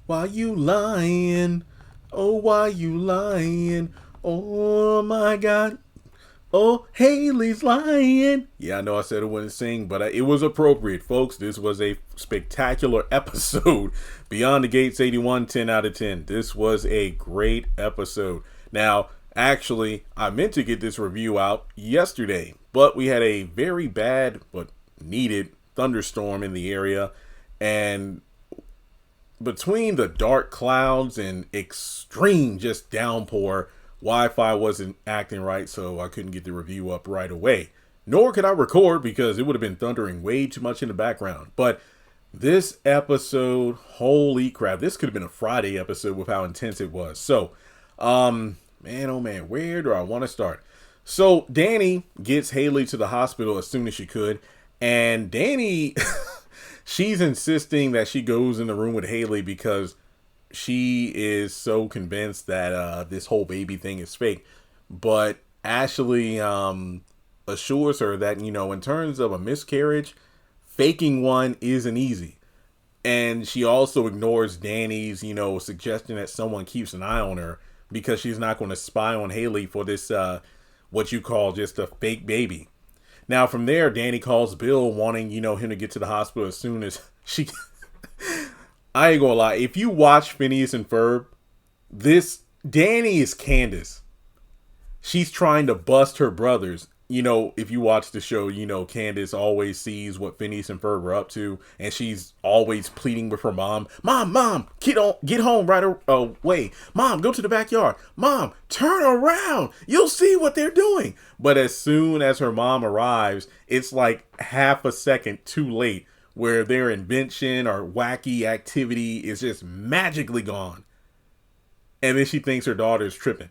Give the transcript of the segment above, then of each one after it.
Why you lying? Oh, why you lying? Oh my God. Oh, Haley's lying. Yeah, I know I said I wouldn't sing, but it was appropriate, folks. This was a spectacular episode. Beyond the Gates 81, 10 out of 10. This was a great episode. Now, actually, I meant to get this review out yesterday, but we had a very bad but needed thunderstorm in the area. And between the dark clouds and extreme just downpour, Wi-Fi wasn't acting right, so I couldn't get the review up right away. Nor could I record because it would have been thundering way too much in the background. But this episode, holy crap, this could have been a Friday episode with how intense it was. So, man, oh man, where do I want to start? So Danny gets Haley to the hospital as soon as she could, and Danny she's insisting that she goes in the room with Haley because she is so convinced that this whole baby thing is fake. But Ashley assures her that, in terms of a miscarriage, faking one isn't easy. And she also ignores Danny's, suggestion that someone keeps an eye on her because she's not going to spy on Haley for this, what you call just a fake baby. Now, from there, Danny calls Bill wanting, him to get to the hospital as soon as she... I ain't gonna lie. If you watch Phineas and Ferb, this Danny is Candace. She's trying to bust her brothers. If you watch the show, Candace always sees what Phineas and Ferb are up to, and she's always pleading with her mom. Mom, get home right away. Mom, go to the backyard. Mom, turn around. You'll see what they're doing. But as soon as her mom arrives, it's like half a second too late, where their invention or wacky activity is just magically gone. And then she thinks her daughter's tripping.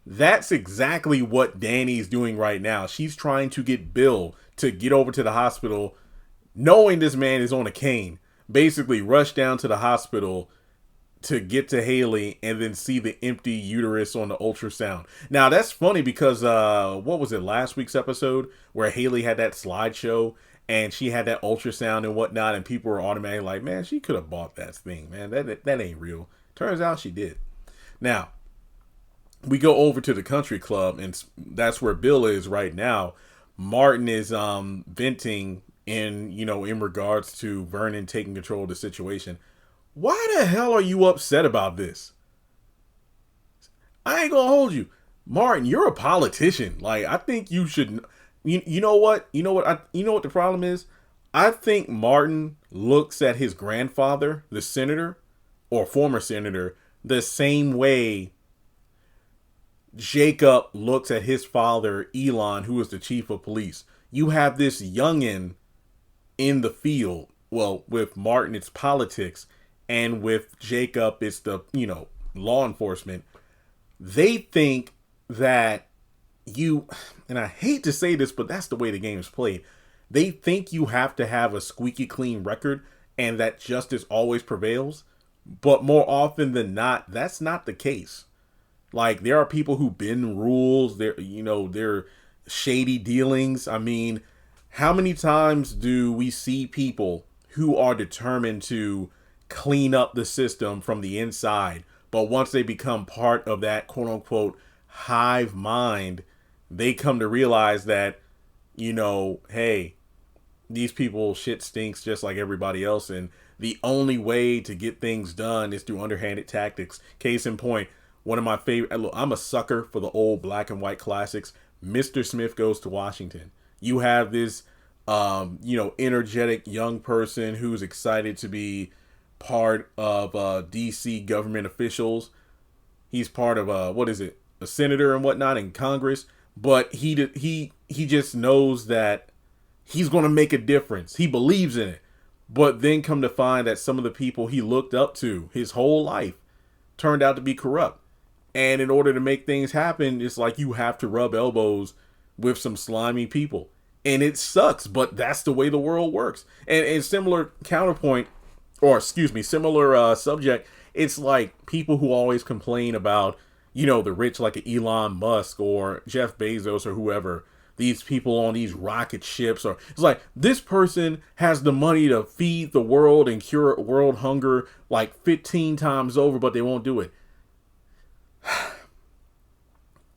That's exactly what Danny's doing right now. She's trying to get Bill to get over to the hospital, knowing this man is on a cane. Basically, rush down to the hospital to get to Haley and then see the empty uterus on the ultrasound. Now, that's funny because, what was it, last week's episode where Haley had that slideshow and she had that ultrasound and whatnot, and people were automatically like, man, she could have bought that thing, man. That ain't real. Turns out she did. Now, we go over to the country club, and that's where Bill is right now. Martin is venting in regards to Vernon taking control of the situation. Why the hell are you upset about this? I ain't gonna hold you, Martin. You're a politician. Like, I think you should. You know what? You know what the problem is? I think Martin looks at his grandfather, the senator, or former senator, the same way Jacob looks at his father, Elon, who is the chief of police. You have this youngin in the field. Well, with Martin, it's politics. And with Jacob, it's the, law enforcement. They think that and I hate to say this, but that's the way the game is played. They think you have to have a squeaky clean record and that justice always prevails. But more often than not, that's not the case. Like, there are people who bend rules. They're shady dealings. I mean, how many times do we see people who are determined to clean up the system from the inside, but once they become part of that quote unquote hive mind, they come to realize that, hey, these people shit stinks just like everybody else, and the only way to get things done is through underhanded tactics. Case in point, one of my favorite, look, I'm a sucker for the old black and white classics. Mr. Smith Goes to Washington. You have this, energetic young person who's excited to be part of DC government officials. He's part of a senator and whatnot in Congress, but he just knows that he's going to make a difference. He believes in it. But then come to find that some of the people he looked up to his whole life turned out to be corrupt. And in order to make things happen, it's like you have to rub elbows with some slimy people. And it sucks, but that's the way the world works. And similar counterpoint, similar subject, it's like people who always complain about, the rich like Elon Musk or Jeff Bezos or whoever. these people on these rocket ships, or it's like this person has the money to feed the world and cure world hunger like 15 times over, but they won't do it.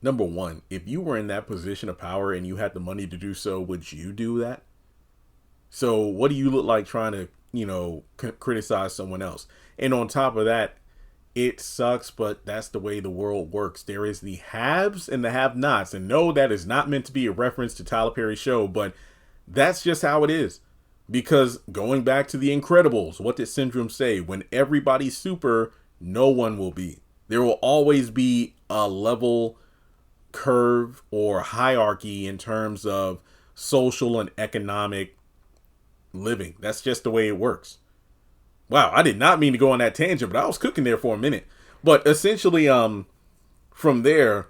Number one, if you were in that position of power and you had the money to do so, would you do that? So what do you look like trying to, criticize someone else? And on top of that, it sucks, but that's the way the world works. There is the haves and the have-nots. And no, that is not meant to be a reference to Tyler Perry's show, but that's just how it is. Because going back to The Incredibles, what did Syndrome say? When everybody's super, no one will be. There will always be a level curve or hierarchy in terms of social and economic living. That's just the way it works. Wow, I did not mean to go on that tangent, but I was cooking there for a minute. But essentially, from there,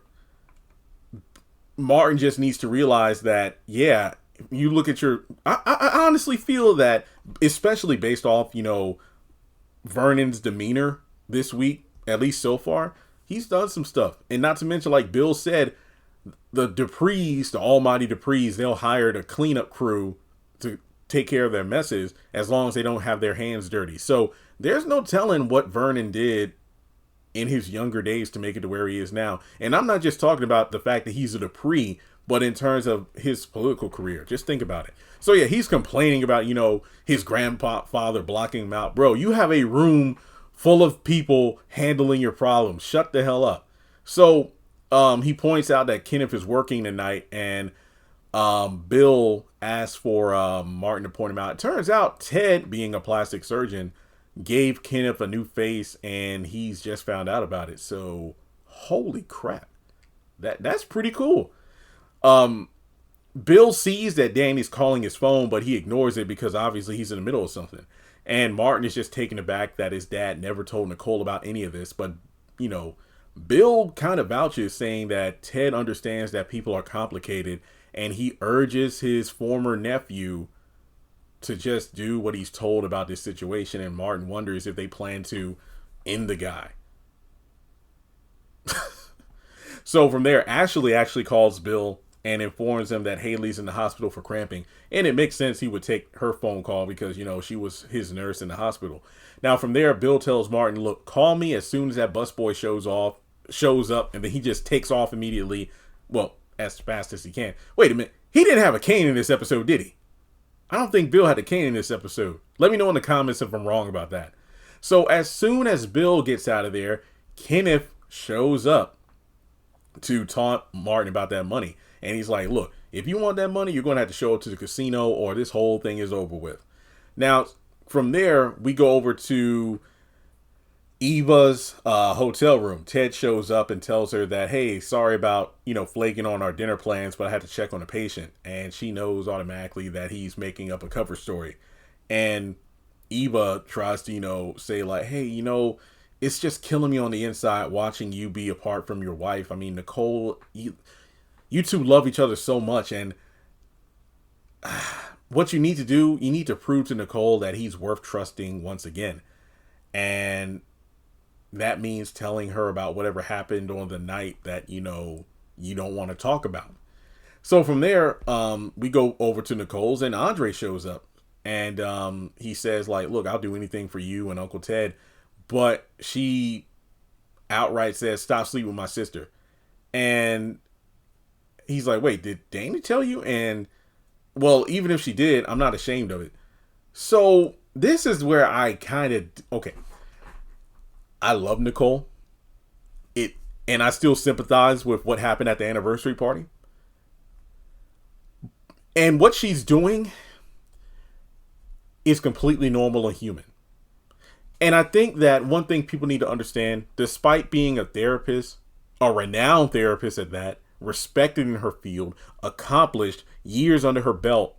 Martin just needs to realize that, yeah, you look at I honestly feel that, especially based off, Vernon's demeanor this week, at least so far, he's done some stuff. And not to mention, like Bill said, the Duprees, the almighty Duprees, they'll hire a cleanup crew to take care of their messes as long as they don't have their hands dirty. So there's no telling what Vernon did in his younger days to make it to where he is now. And I'm not just talking about the fact that he's a Dupree, but in terms of his political career. Just think about it. So yeah, he's complaining about, his grandfather blocking him out. Bro, you have a room full of people handling your problems. Shut the hell up. So he points out that Kenneth is working tonight, and Bill asked for Martin to point him out. It turns out Ted, being a plastic surgeon, gave Kenneth a new face, and he's just found out about it. So holy crap, that's pretty cool. Bill sees that Danny's calling his phone, but he ignores it because obviously he's in the middle of something. And Martin is just taken aback that his dad never told Nicole about any of this. But, Bill kind of vouches, saying that Ted understands that people are complicated, and he urges his former nephew to just do what he's told about this situation. And Martin wonders if they plan to end the guy. So from there, Ashley actually calls Bill and informs him that Haley's in the hospital for cramping. And it makes sense he would take her phone call because, she was his nurse in the hospital. Now from there, Bill tells Martin, look, call me as soon as that busboy shows up, and then he just takes off immediately. Well, as fast as he can. Wait a minute. He didn't have a cane in this episode, did he? I don't think Bill had a cane in this episode. Let me know in the comments if I'm wrong about that. So as soon as Bill gets out of there, Kenneth shows up to taunt Martin about that money. And he's like, look, if you want that money, you're going to have to show up to the casino or this whole thing is over with. Now, from there, we go over to Eva's hotel room. Ted shows up and tells her that, hey, sorry about, flaking on our dinner plans, but I had to check on a patient. And she knows automatically that he's making up a cover story. And Eva tries to, say like, hey, it's just killing me on the inside watching you be apart from your wife. I mean, Nicole, you two love each other so much, and what you need to do, you need to prove to Nicole that he's worth trusting once again. And that means telling her about whatever happened on the night that, you don't want to talk about. So from there, we go over to Nicole's, and Andre shows up, and he says like, look, I'll do anything for you and Uncle Ted. But she outright says, stop sleeping with my sister. And he's like, wait, did Danny tell you? And, well, even if she did, I'm not ashamed of it. So this is where I okay. I love Nicole. And I still sympathize with what happened at the anniversary party. And what she's doing is completely normal and human. And I think that one thing people need to understand, despite being a therapist, a renowned therapist at that, respected in her field, accomplished, years under her belt,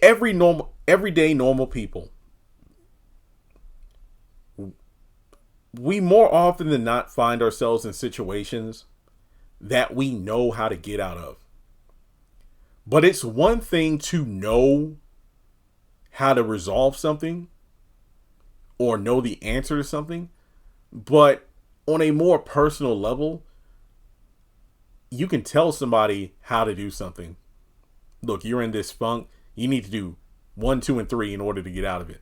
everyday normal people, we more often than not find ourselves in situations that we know how to get out of. But it's one thing to know how to resolve something or know the answer to something, but on a more personal level, you can tell somebody how to do something. Look, you're in this funk. You need to do 1, 2, and 3 in order to get out of it.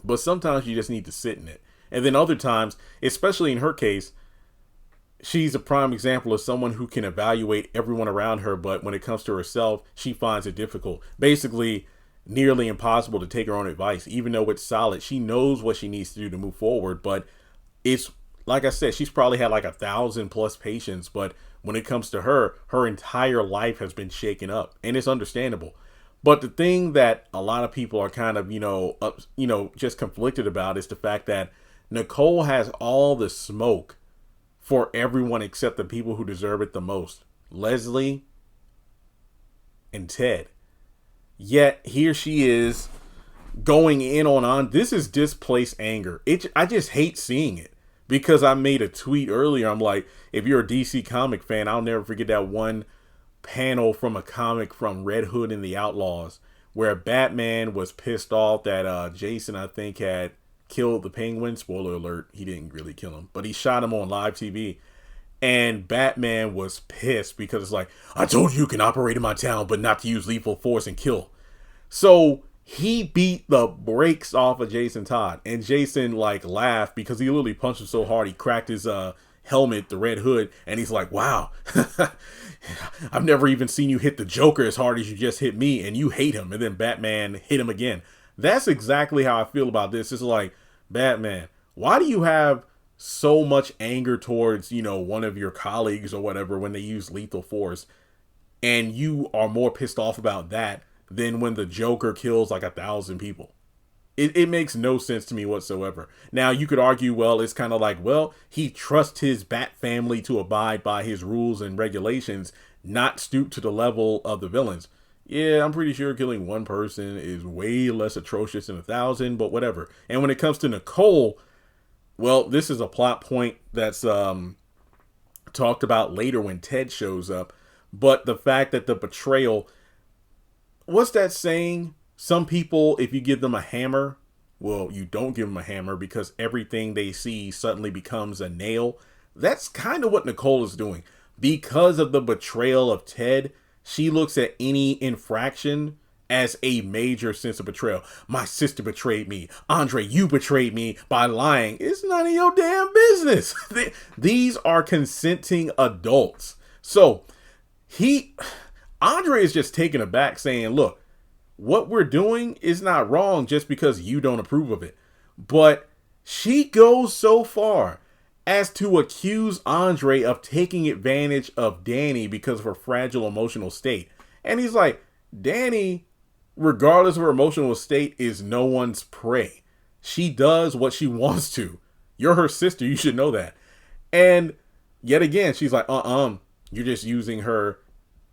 But sometimes you just need to sit in it. And then other times, especially in her case, she's a prime example of someone who can evaluate everyone around her, but when it comes to herself, she finds it difficult. Basically, nearly impossible to take her own advice, even though it's solid. She knows what she needs to do to move forward, but it's like I said, she's probably had like 1,000+ patients, but when it comes to her, her entire life has been shaken up, and it's understandable. But the thing that a lot of people are kind of, just conflicted about is the fact that Nicole has all the smoke for everyone except the people who deserve it the most. Leslie and Ted. Yet here she is going in on this is displaced anger. I just hate seeing it, because I made a tweet earlier. I'm like, if you're a DC comic fan, I'll never forget that one panel from a comic from Red Hood and the Outlaws where Batman was pissed off that Jason, I think, had killed the Penguin. Spoiler alert, he didn't really kill him, but he shot him on live TV. And Batman was pissed because it's like, I told you can operate in my town, but not to use lethal force and kill. So he beat the brakes off of Jason Todd, and Jason laughed because he literally punched him so hard he cracked his helmet, the Red Hood, and he's like, wow, I've never even seen you hit the Joker as hard as you just hit me, and you hate him. And then Batman hit him again. That's exactly how I feel about this. It's like, Batman, why do you have so much anger towards, one of your colleagues or whatever when they use lethal force, and you are more pissed off about that than when the Joker kills 1,000 people? It makes no sense to me whatsoever. Now, you could argue, well, it's kind of like, well, he trusts his Bat family to abide by his rules and regulations, not stoop to the level of the villains. Yeah, I'm pretty sure killing one person is way less atrocious than 1,000, but whatever. And when it comes to Nicole, well, this is a plot point that's talked about later when Ted shows up. But the fact that the betrayal, what's that saying? Some people, if you give them a hammer, well, you don't give them a hammer because everything they see suddenly becomes a nail. That's kind of what Nicole is doing. Because of the betrayal of Ted, she looks at any infraction as a major sense of betrayal. My sister betrayed me. Andre, you betrayed me by lying. It's none of your damn business. These are consenting adults. So Andre is just taken aback saying, look, what we're doing is not wrong just because you don't approve of it. But she goes so far as to accuse Andre of taking advantage of Danny because of her fragile emotional state. And he's like, Danny, regardless of her emotional state, is no one's prey. She does what she wants to. You're her sister. You should know that. And yet again, she's like, you're just using her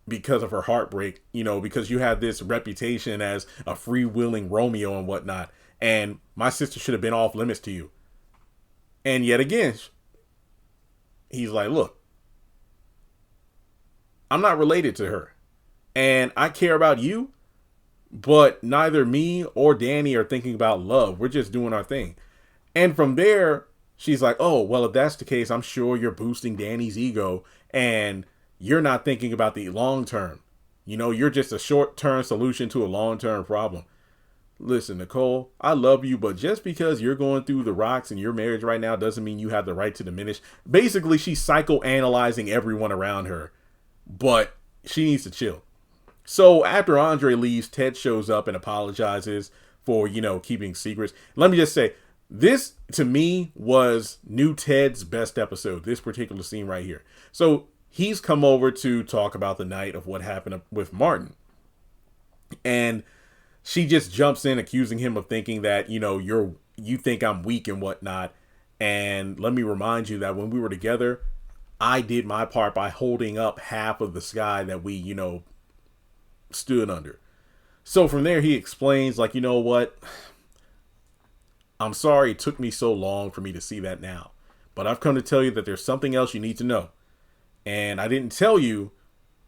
because of her heartbreak, because you have this reputation as a freewheeling Romeo and whatnot. And my sister should have been off limits to you. And yet again, he's like, look, I'm not related to her. And I care about you, but neither me or Danny are thinking about love. We're just doing our thing. And from there, she's like, oh, well, if that's the case, I'm sure you're boosting Danny's ego and you're not thinking about the long term. You're just a short-term solution to a long-term problem. Listen, Nicole, I love you, but just because you're going through the rocks in your marriage right now doesn't mean you have the right to diminish. Basically, she's psychoanalyzing everyone around her, but she needs to chill. So after Andre leaves, Ted shows up and apologizes for, keeping secrets. Let me just say, this to me was new Ted's best episode, this particular scene right here. So he's come over to talk about the night of what happened with Martin. And she just jumps in accusing him of thinking that, you think I'm weak and whatnot. And let me remind you that when we were together, I did my part by holding up half of the sky that we, stood under. So from there, he explains you know what? I'm sorry it took me so long for me to see that now. But I've come to tell you that there's something else you need to know. And I didn't tell you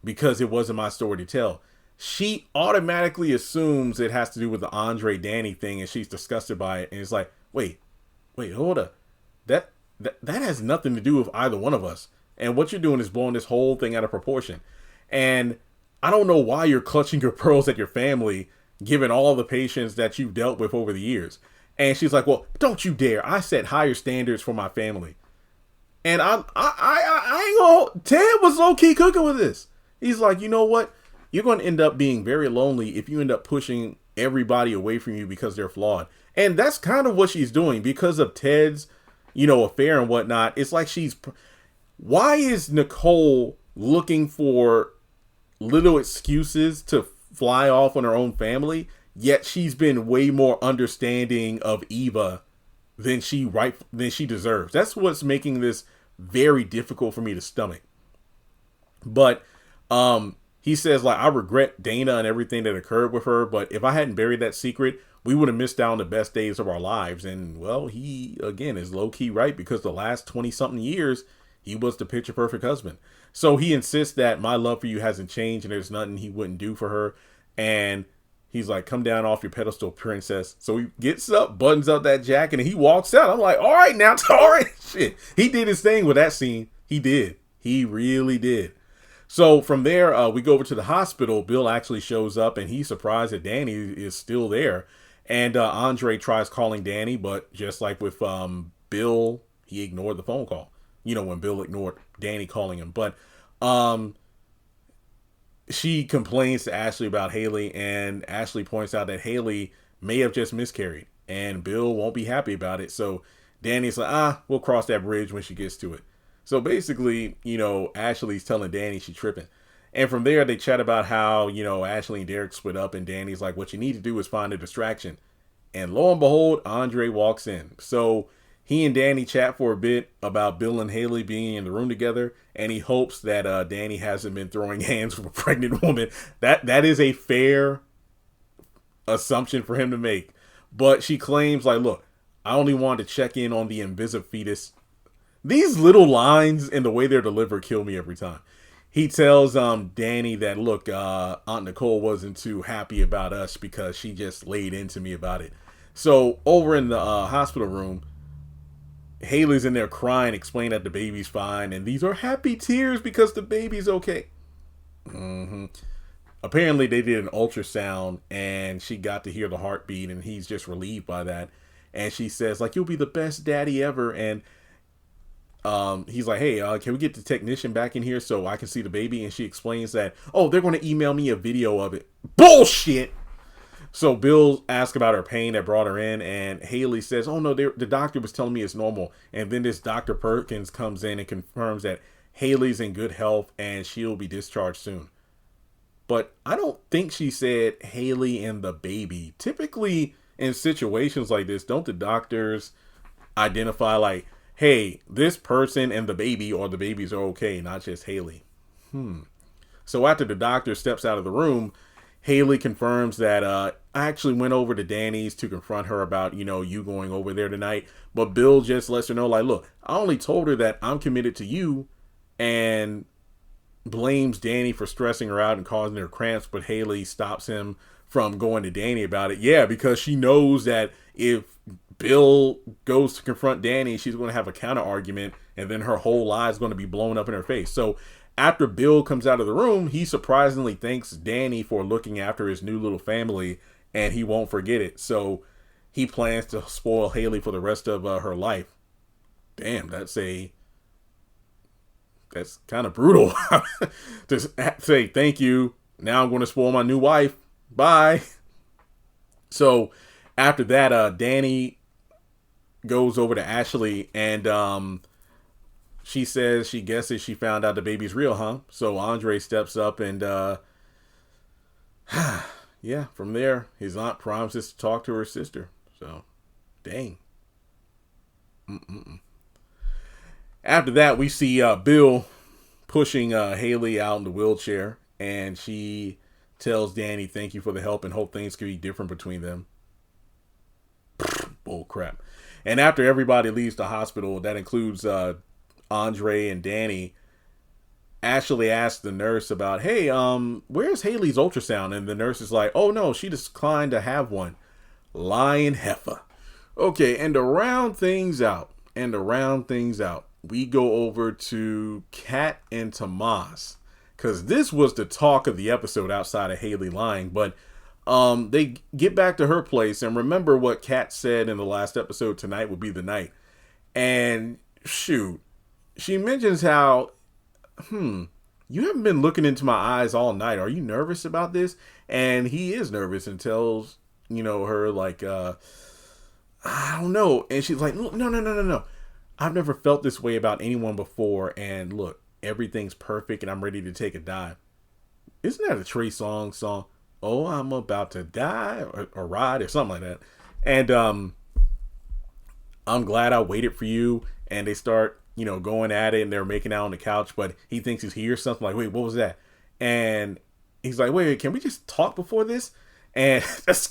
because it wasn't my story to tell. She automatically assumes it has to do with the Andre Danny thing, and she's disgusted by it. And it's like, wait, hold up. That has nothing to do with either one of us. And what you're doing is blowing this whole thing out of proportion. And I don't know why you're clutching your pearls at your family, given all the patients that you've dealt with over the years. And she's like, well, don't you dare. I set higher standards for my family. And I ain't gonna, Ted was low key cooking with this. He's like, you know what? You're going to end up being very lonely if you end up pushing everybody away from you because they're flawed. And that's kind of what she's doing because of Ted's, affair and whatnot. It's like why is Nicole looking for little excuses to fly off on her own family? Yet she's been way more understanding of Eva than she deserves. That's what's making this very difficult for me to stomach. But he says, like, I regret Dana and everything that occurred with her, but if I hadn't buried that secret, we would have missed out on the best days of our lives. And, well, he, again, is low-key right, because the last 20-something years, he was the picture-perfect husband. So he insists that my love for you hasn't changed and there's nothing he wouldn't do for her. And he's like, come down off your pedestal, princess. So he gets up, buttons up that jacket, and he walks out. I'm like, all right, now, all right. Shit. He did his thing with that scene. He did. He really did. So from there, we go over to the hospital. Bill actually shows up, and he's surprised that Danny is still there. And Andre tries calling Danny, but just like with Bill, he ignored the phone call. When Bill ignored Danny calling him. But she complains to Ashley about Haley, and Ashley points out that Haley may have just miscarried, and Bill won't be happy about it. So Danny's like, we'll cross that bridge when she gets to it. So basically, Ashley's telling Danny she's tripping. And from there, they chat about how, Ashley and Derek split up, and Danny's like, what you need to do is find a distraction. And lo and behold, Andre walks in. So he and Danny chat for a bit about Bill and Haley being in the room together, and he hopes that Danny hasn't been throwing hands with a pregnant woman. That is a fair assumption for him to make. But she claims, like, look, I only wanted to check in on the invisible fetus. These little lines and the way they're delivered kill me every time. He tells Danny that, look, Aunt Nicole wasn't too happy about us because she just laid into me about it. So over in the hospital room, Haley's in there crying, explaining that the baby's fine, and these are happy tears because the baby's okay. Apparently they did an ultrasound, and she got to hear the heartbeat, and he's just relieved by that. And she says, like, you'll be the best daddy ever. And he's like, hey, can we get the technician back in here so I can see the baby? And she explains that, they're going to email me a video of it. Bullshit! So Bill asks about her pain that brought her in, and Haley says, oh no, the doctor was telling me it's normal. And then this Dr. Perkins comes in and confirms that Haley's in good health and she'll be discharged soon. But I don't think she said Haley and the baby. Typically in situations like this, don't the doctors identify, like, hey, this person and the baby or the babies are okay, not just Haley? So after the doctor steps out of the room, Haley confirms that I actually went over to Danny's to confront her about, you going over there tonight. But Bill just lets her know, like, look, I only told her that I'm committed to you, and blames Danny for stressing her out and causing her cramps. But Haley stops him from going to Danny about it. Yeah, because she knows that if Bill goes to confront Danny, she's going to have a counter argument, and then her whole lie is going to be blown up in her face. So after Bill comes out of the room, he surprisingly thanks Danny for looking after his new little family, and he won't forget it. So he plans to spoil Haley for the rest of her life. Damn, that's kind of brutal. To say thank you. Now I'm going to spoil my new wife. Bye. So after that, Danny goes over to Ashley, and she says she guesses she found out the baby's real, huh? So Andre steps up, and yeah, from there, his aunt promises to talk to her sister. So, dang. After that, we see Bill pushing Haley out in the wheelchair, and she tells Danny thank you for the help and hope things can be different between them. Bull crap. And after everybody leaves the hospital, that includes Andre and Danny, Ashley asks the nurse about, hey, where's Haley's ultrasound? And the nurse is like, oh no, she declined to have one. Lying heifer. Okay, and to round things out, we go over to Kat and Tamas, because this was the talk of the episode outside of Haley lying. But they get back to her place, and remember what Kat said in the last episode, tonight would be the night. And shoot, she mentions how, you haven't been looking into my eyes all night. Are you nervous about this? And he is nervous and tells, her like, I don't know. And she's like, no. I've never felt this way about anyone before. And look, everything's perfect and I'm ready to take a dive. Isn't that a Trey Songz song? Oh, I'm about to die or ride or something like that. And I'm glad I waited for you. And they start, going at it and they're making out on the couch. But he thinks he's here. Something like, wait, what was that? And he's like, wait, can we just talk before this? And that's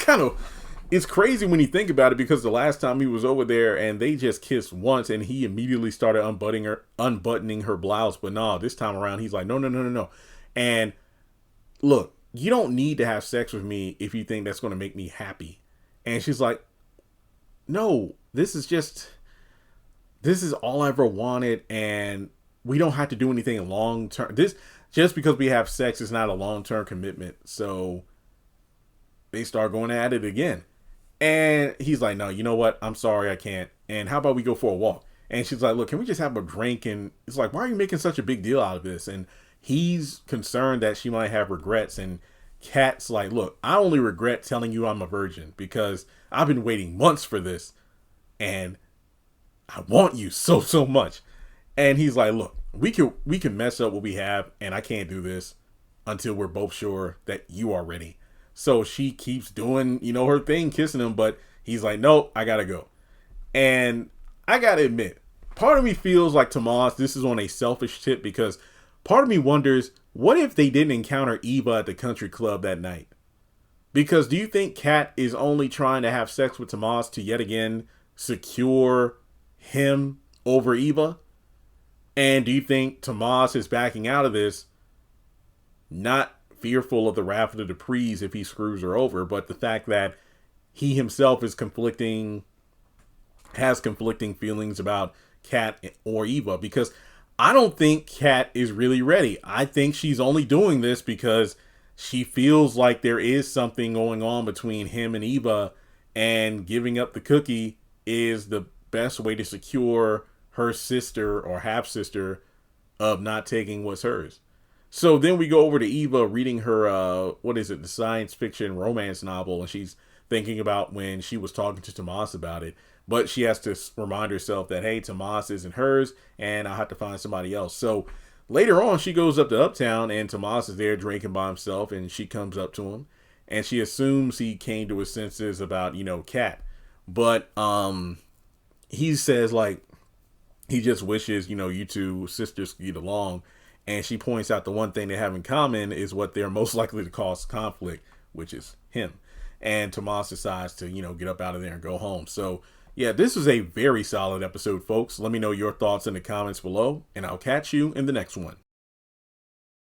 it's crazy when you think about it, because the last time he was over there and they just kissed once and he immediately started unbuttoning her blouse. But no, this time around, he's like, no. And look, you don't need to have sex with me if you think that's going to make me happy. And she's like, no, this is all I ever wanted. And we don't have to do anything long term. Just because we have sex is not a long-term commitment. So they start going at it again. And he's like, no, you know what? I'm sorry, I can't. And how about we go for a walk? And she's like, look, can we just have a drink? And it's like, why are you making such a big deal out of this? And he's concerned that she might have regrets. And Kat's like, look, I only regret telling you I'm a virgin because I've been waiting months for this. And I want you so much. And he's like, look, we can mess up what we have. And I can't do this until we're both sure that you are ready. So she keeps doing, her thing, kissing him, but he's like, nope, I gotta go. And I gotta admit, part of me feels like Tamas, this is on a selfish tip, because part of me wonders, what if they didn't encounter Eva at the country club that night? Because do you think Kat is only trying to have sex with Tamas to yet again secure him over Eva? And do you think Tamas is backing out of this, not fearful of the wrath of the Duprees if he screws her over, but the fact that he himself has conflicting feelings about Kat or Eva? Because I don't think Kat is really ready. I think she's only doing this because she feels like there is something going on between him and Eva, and giving up the cookie is the best way to secure her sister or half sister of not taking what's hers. So then we go over to Eva reading her, the science fiction romance novel. And she's thinking about when she was talking to Tamas about it. But she has to remind herself that, hey, Tamas isn't hers and I'll have to find somebody else. So later on, she goes up to Uptown and Tamas is there drinking by himself. And she comes up to him and she assumes he came to his senses about, Kat. But he says, like, he just wishes, you two sisters could get along. And she points out the one thing they have in common is what they're most likely to cause conflict, which is him. And Tamas decides to, get up out of there and go home. So, yeah, this is a very solid episode, folks. Let me know your thoughts in the comments below, and I'll catch you in the next one.